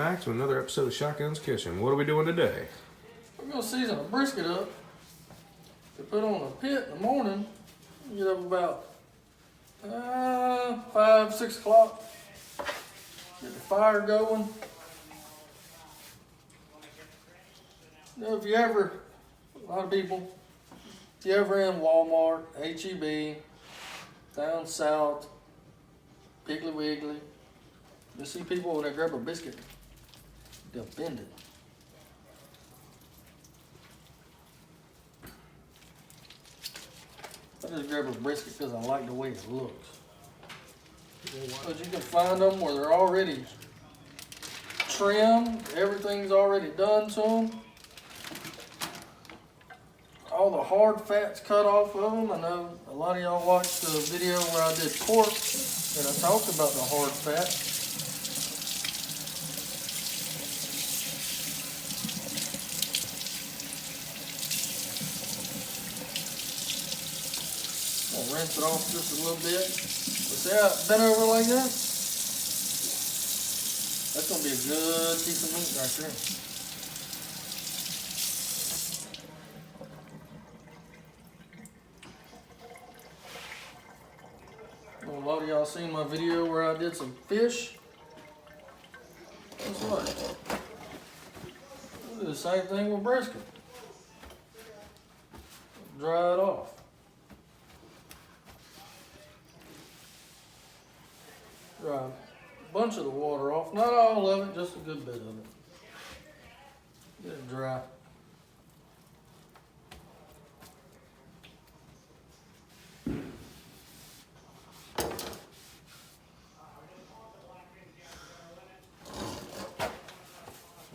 back to another episode of Shotgun's Kitchen. What are we doing today? We're going to season a brisket up to put on a pit in the morning. Get up about 5, 6 o'clock. Get the fire going. You know, if you ever, a lot of people, if you ever in Walmart, H-E-B, down south, Piggly Wiggly, you see people when they grab a biscuit, they'll bend it. I just grab a brisket because I like the way it looks. But you can find them where they're already trimmed, everything's already done to them. All the hard fats cut off of them. I know a lot of y'all watched the video where I did pork and I talked about the hard fat. I'll rinse it off just a little bit. But see how it's bent over like that? That's going to be a good piece of meat right there. A lot of y'all seen my video where I did some fish. Guess what? We'll do the same thing with brisket. Dry it off. Dry a bunch of the water off. Not all of it, just a good bit of it. Get it dry.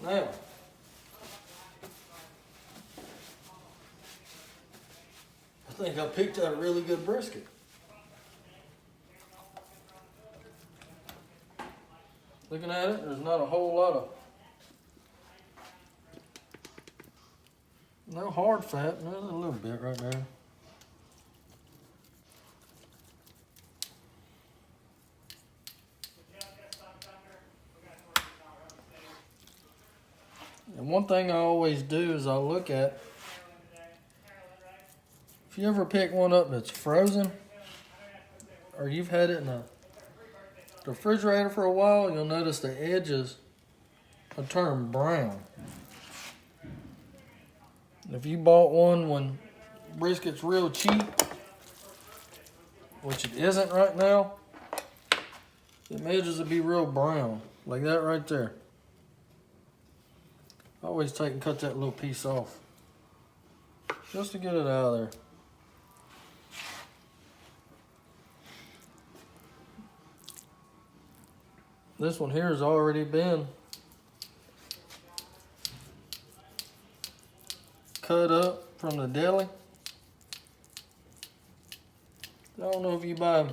Now, I think I picked out a really good brisket. Looking at it, there's not a whole lot of, no hard fat, there's a little bit right there. And one thing I always do is I look at, if you ever pick one up that's frozen, or you've had it in the refrigerator for a while, you'll notice the edges will turn brown. And if you bought one when brisket's real cheap, which it isn't right now, the edges will be real brown, like that right there. I always take and cut that little piece off, just to get it out of there. This one here has already been cut up from the deli. I don't know if you buy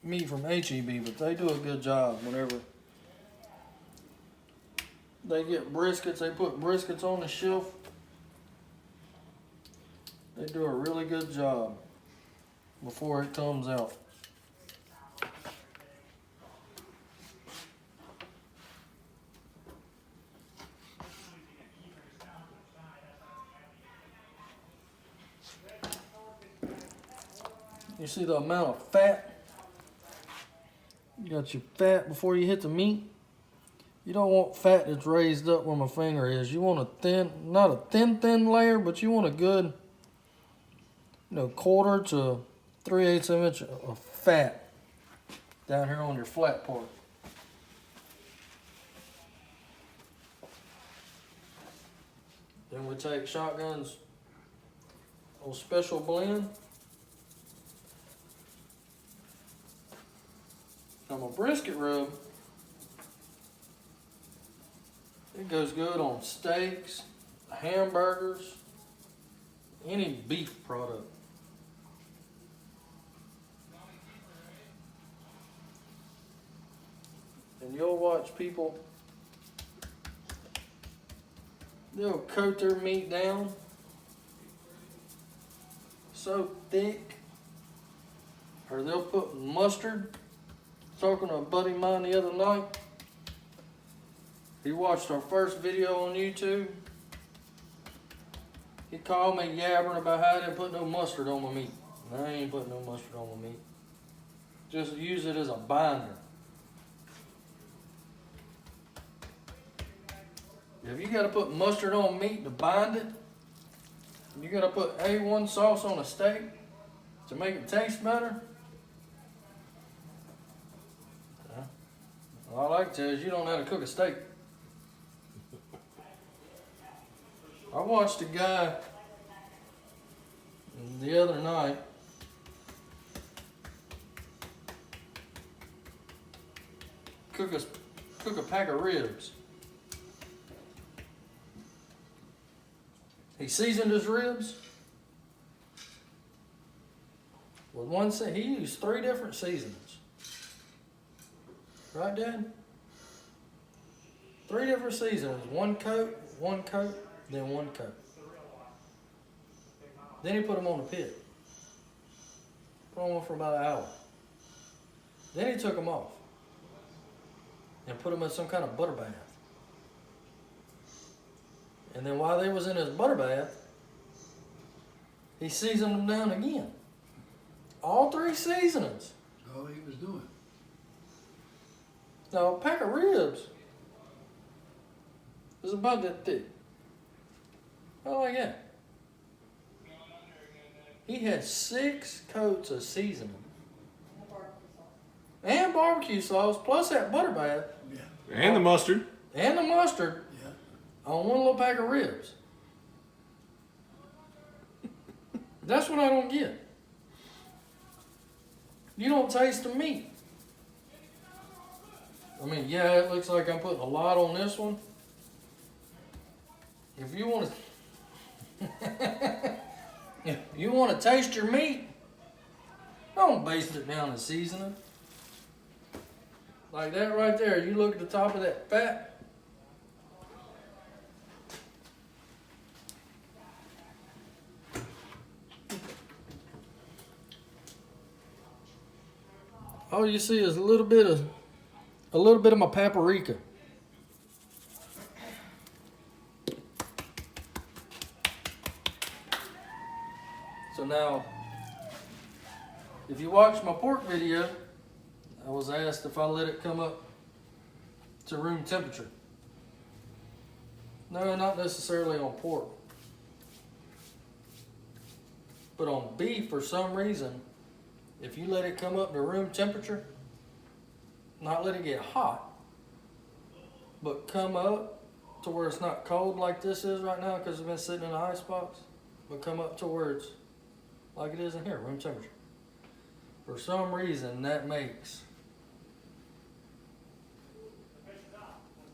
meat from H-E-B, but they do a good job whenever they get briskets, they put briskets on the shelf. They do a really good job before it comes out. You see the amount of fat? You got your fat before you hit the meat. You don't want fat that's raised up where my finger is. You want a thin, not a thin layer, but you want a good, 1/4 to 3/8 of an inch of fat down here on your flat part. Then we take Shotgun's old special blend. Now my brisket rub, it goes good on steaks, hamburgers, any beef product. And you'll watch people, they'll coat their meat down so thick, or they'll put mustard. Talking to a buddy of mine the other night, He watched our first video on YouTube. He called me yabbering about how I didn't put no mustard on my meat. I ain't putting no mustard on my meat. Just use it as a binder. If you gotta put mustard on meat to bind it, you gotta put A1 sauce on a steak to make it taste better. All I can tell you is you don't know how to cook a steak. I watched a guy the other night cook a pack of ribs. He seasoned his ribs with he used 3 different seasonings. Right, Dad? 3 different seasonings. 1 coat, then 1 coat. Then he put them on the pit. Put them on for about an hour. Then he took them off and put them in some kind of butter bath. And then while they was in his butter bath, he seasoned them down again. All 3 seasonings. That's all he was doing. Now, a pack of ribs is about that thick. How like that? He had 6 coats of seasoning. And barbecue sauce, plus that butter bath. Yeah. And the mustard. And the mustard. Yeah. On 1 little pack of ribs. That's what I don't get. You don't taste the meat. I mean, yeah, it looks like I'm putting a lot on this one. If you want to, if you want to taste your meat, don't baste it down in seasoning. Like that right there. You look at the top of that fat. All you see is a little bit of my paprika. So now, if you watch my pork video, I was asked if I let it come up to room temperature. No, not necessarily on pork. But on beef, for some reason, if you let it come up to room temperature, not let it get hot, but come up to where it's not cold like this is right now because it's been sitting in the ice box, but come up to where it's like it is in here, room temperature. For some reason, that makes,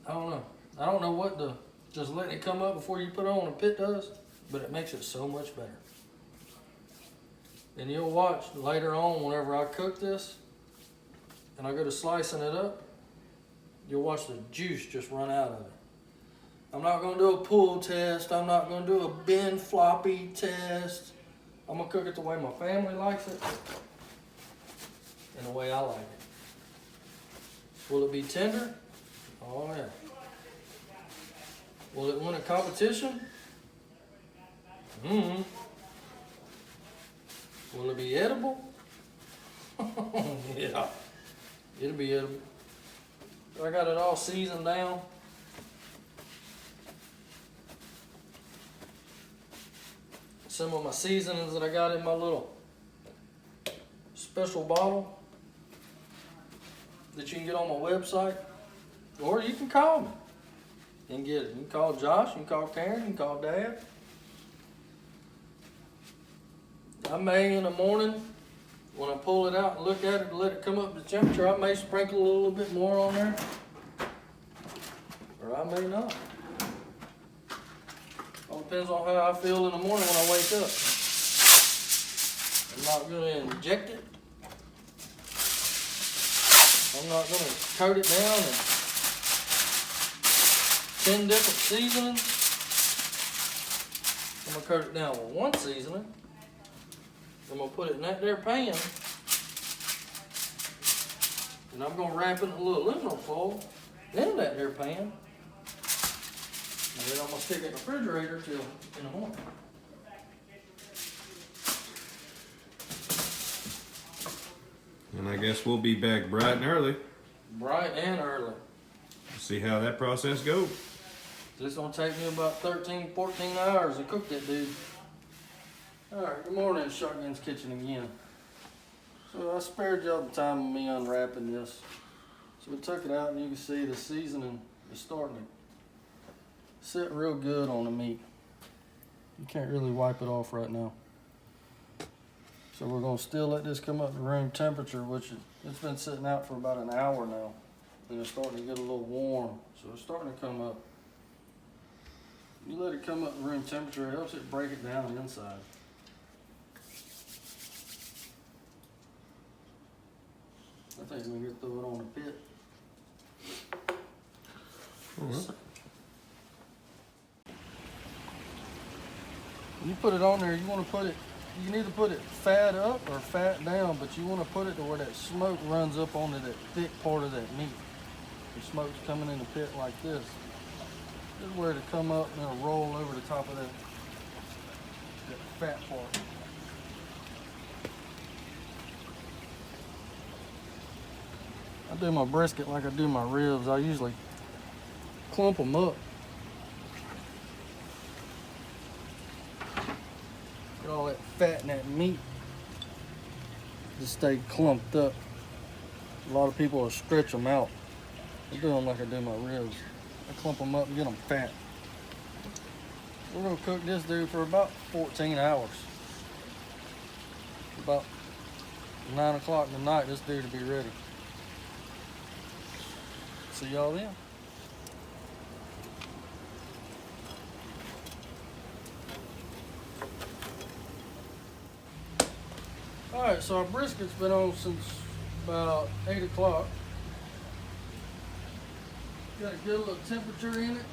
I don't know what just letting it come up before you put it on a pit does, but it makes it so much better. And you'll watch later on whenever I cook this and I go to slicing it up, you'll watch the juice just run out of it. I'm not going to do a pull test. I'm not going to do a bend floppy test. I'm going to cook it the way my family likes it and the way I like it. Will it be tender? Oh yeah. Will it win a competition? Mm-hmm. Will it be edible? Yeah, it'll be edible. I got it all seasoned down. Some of my seasonings that I got in my little special bottle that you can get on my website, or you can call me and get it. You can call Josh, you can call Karen, you can call Dad. I may in the morning, when I pull it out and look at it and let it come up to temperature, I may sprinkle a little bit more on there, or I may not. All depends on how I feel in the morning when I wake up. I'm not going to inject it. I'm not going to coat it down in 10 different seasonings. I'm going to coat it down with 1 seasoning. I'm going to put it in that there pan. And I'm going to wrap it in a little aluminum foil in that there pan. And then I'm gonna stick it in the refrigerator till in the morning. And I guess we'll be back bright and early. Bright and early. See how that process goes. This gonna take me about 13, 14 hours to cook that dude. Alright, good morning, Shotgun's Kitchen again. So I spared y'all the time of me unwrapping this. So we took it out and you can see the seasoning is starting to sit real good on the meat. You can't really wipe it off right now. So we're gonna still let this come up to room temperature, which it's been sitting out for about an hour now. And it's starting to get a little warm, so it's starting to come up. You let it come up to room temperature, it helps it break it down inside. I think we're gonna throw it on the pit. When you put it on there, you want to put it, you can either put it fat up or fat down, but you want to put it to where that smoke runs up onto that thick part of that meat. The smoke's coming in the pit like this. This is where it'll come up and it'll roll over the top of that fat part. I do my brisket like I do my ribs. I usually clump them up. Get all that fat in that meat. Just stay clumped up. A lot of people will stretch them out. I do them like I do my ribs. I clump them up and get them fat. We're gonna cook this dude for about 14 hours. About 9 o'clock in the night, this dude will be ready. See y'all then. Alright, so our brisket's been on since about 8 o'clock. Got a good little temperature in it.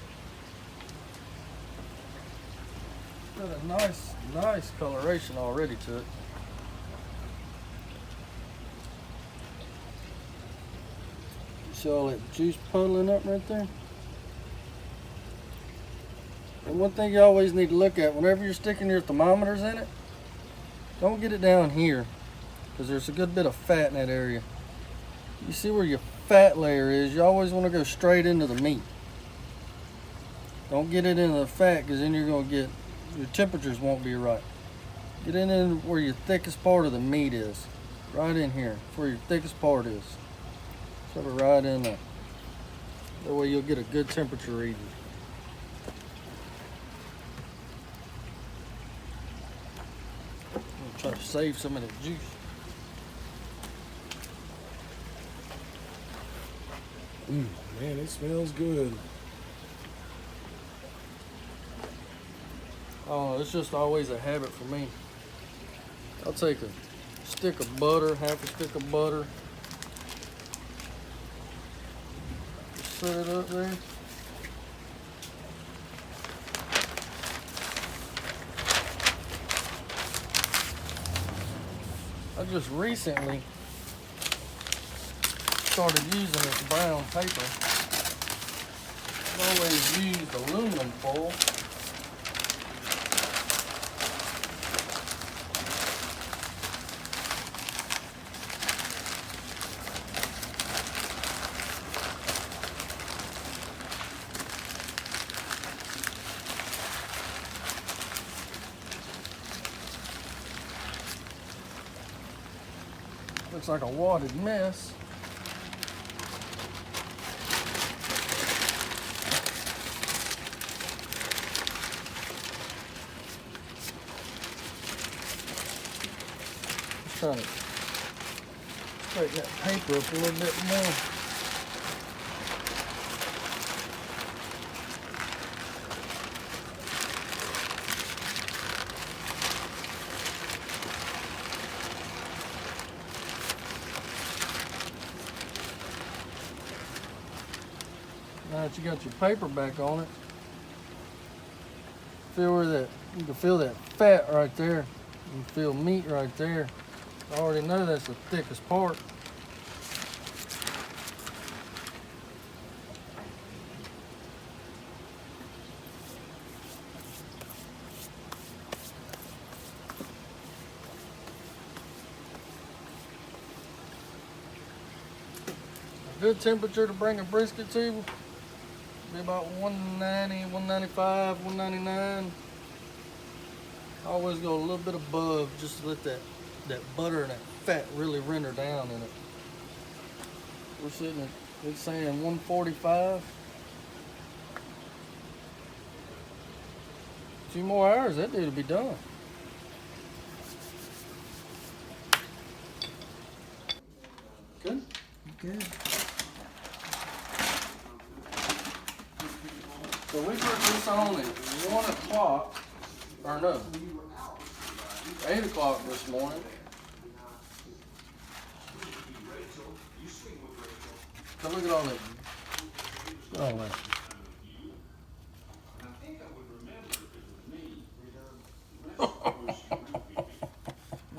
Got a nice coloration already to it. See all that juice puddling up right there? And one thing you always need to look at, whenever you're sticking your thermometers in it, don't get it down here, because there's a good bit of fat in that area. You see where your fat layer is, you always want to go straight into the meat. Don't get it into the fat, because then you're going to get, your temperatures won't be right. Get it in where your thickest part of the meat is. Right in here, where your thickest part is. Shove it right in there. That way you'll get a good temperature reading. I'm gonna try to save some of that juice. Man, it smells good. Oh, it's just always a habit for me. I'll take a stick of butter, half a stick of butter. Just set it up there. I just recently started using this brown paper. I've always used aluminum foil. Looks like a wadded mess. Just trying to straighten that paper up a little bit more. Now that you got your paper back on it, feel where that, you can feel that fat right there. You can feel meat right there. I already know that's the thickest part. Good temperature to bring a brisket to. Be about 190, 195, 199. Always go a little bit above just to let that butter and that fat really render down in it. We're sitting at, it's saying 145. A few more hours, that dude'll be done. Good? Good. So we put this on at 1 o'clock, or no, 8 o'clock this morning. So look at all that. Look at all that.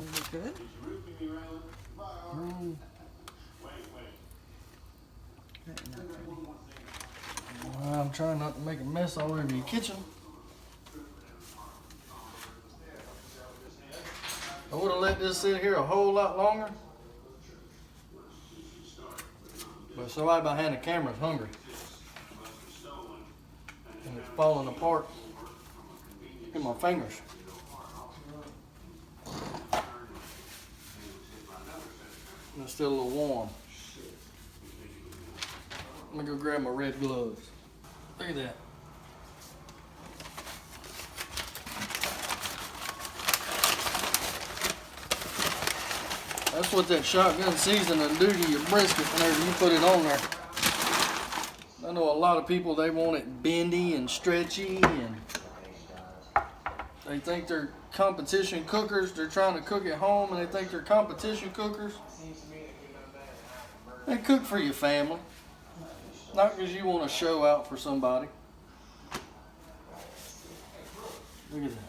Is it good? I'm trying not to make a mess all over your kitchen. I would have let this sit here a whole lot longer. But somebody behind the camera is hungry. And it's falling apart in my fingers. And it's still a little warm. Let me go grab my red gloves. Look at that. That's what that shotgun seasoning do to your brisket whenever you put it on there. I know a lot of people, they want it bendy and stretchy, and they think they're competition cookers. They're trying to cook at home and they think they're competition cookers. They cook for your family, not because you want to show out for somebody. Look at that.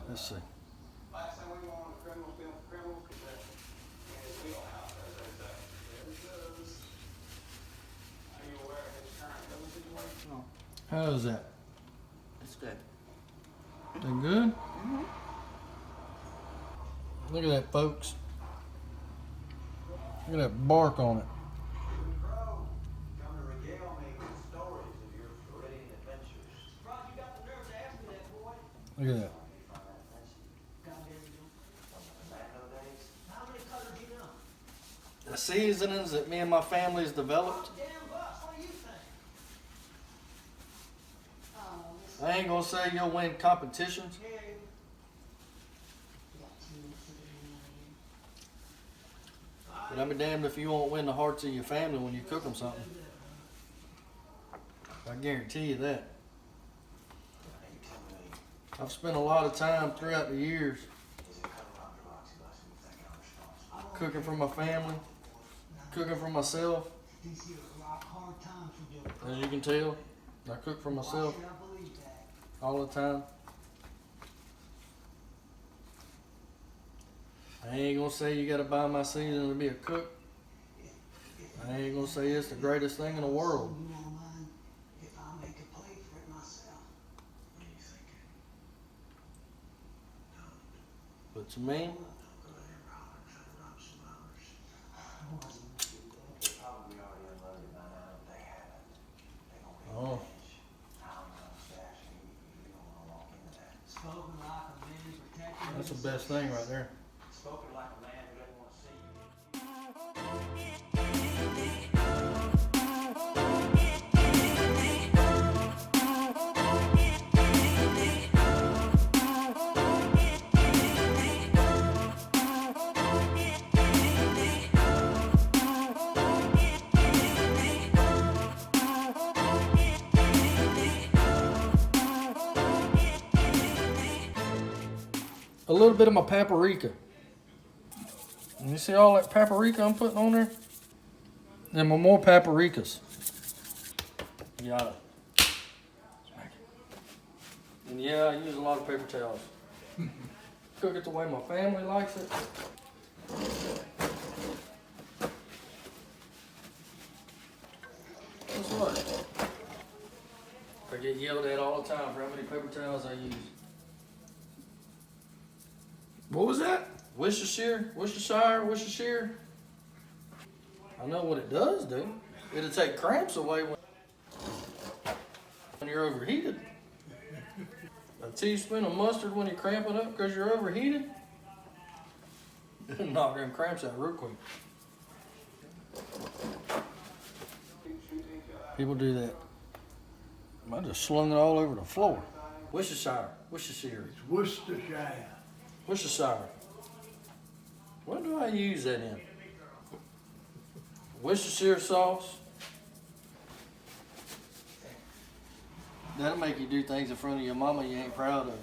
Let's see. How is that? It's good. That good? Look at that, folks. Look at that bark on it. Look at that. The seasonings that me and my family's developed. I ain't gonna say you'll win competitions. But I'll be damned if you won't win the hearts of your family when you cook them something. I guarantee you that. I've spent a lot of time throughout the years cooking for my family, cooking for myself. As you can tell, I cook for myself all the time. I ain't gonna say you gotta buy my seasoning to be a cook. I ain't gonna say it's the greatest thing in the world. But to me, oh, that's the best thing right there. a little bit of my paprika. And you see all that paprika I'm putting on there? Then my more paprikas. Got it. And yeah, I use a lot of paper towels. Cook it the way my family likes it. Guess what? I get yelled at all the time for how many paper towels I use. What was that? Worcestershire. I know what it does do. It'll take cramps away when you're overheated. A teaspoon of mustard when you're cramping up because you're overheated. It'll knock them cramps out real quick. People do that. I just slung it all over the floor. Worcestershire. It's Worcestershire. Worcestershire. What do I use that in? Worcestershire sauce. That'll make you do things in front of your mama you ain't proud of.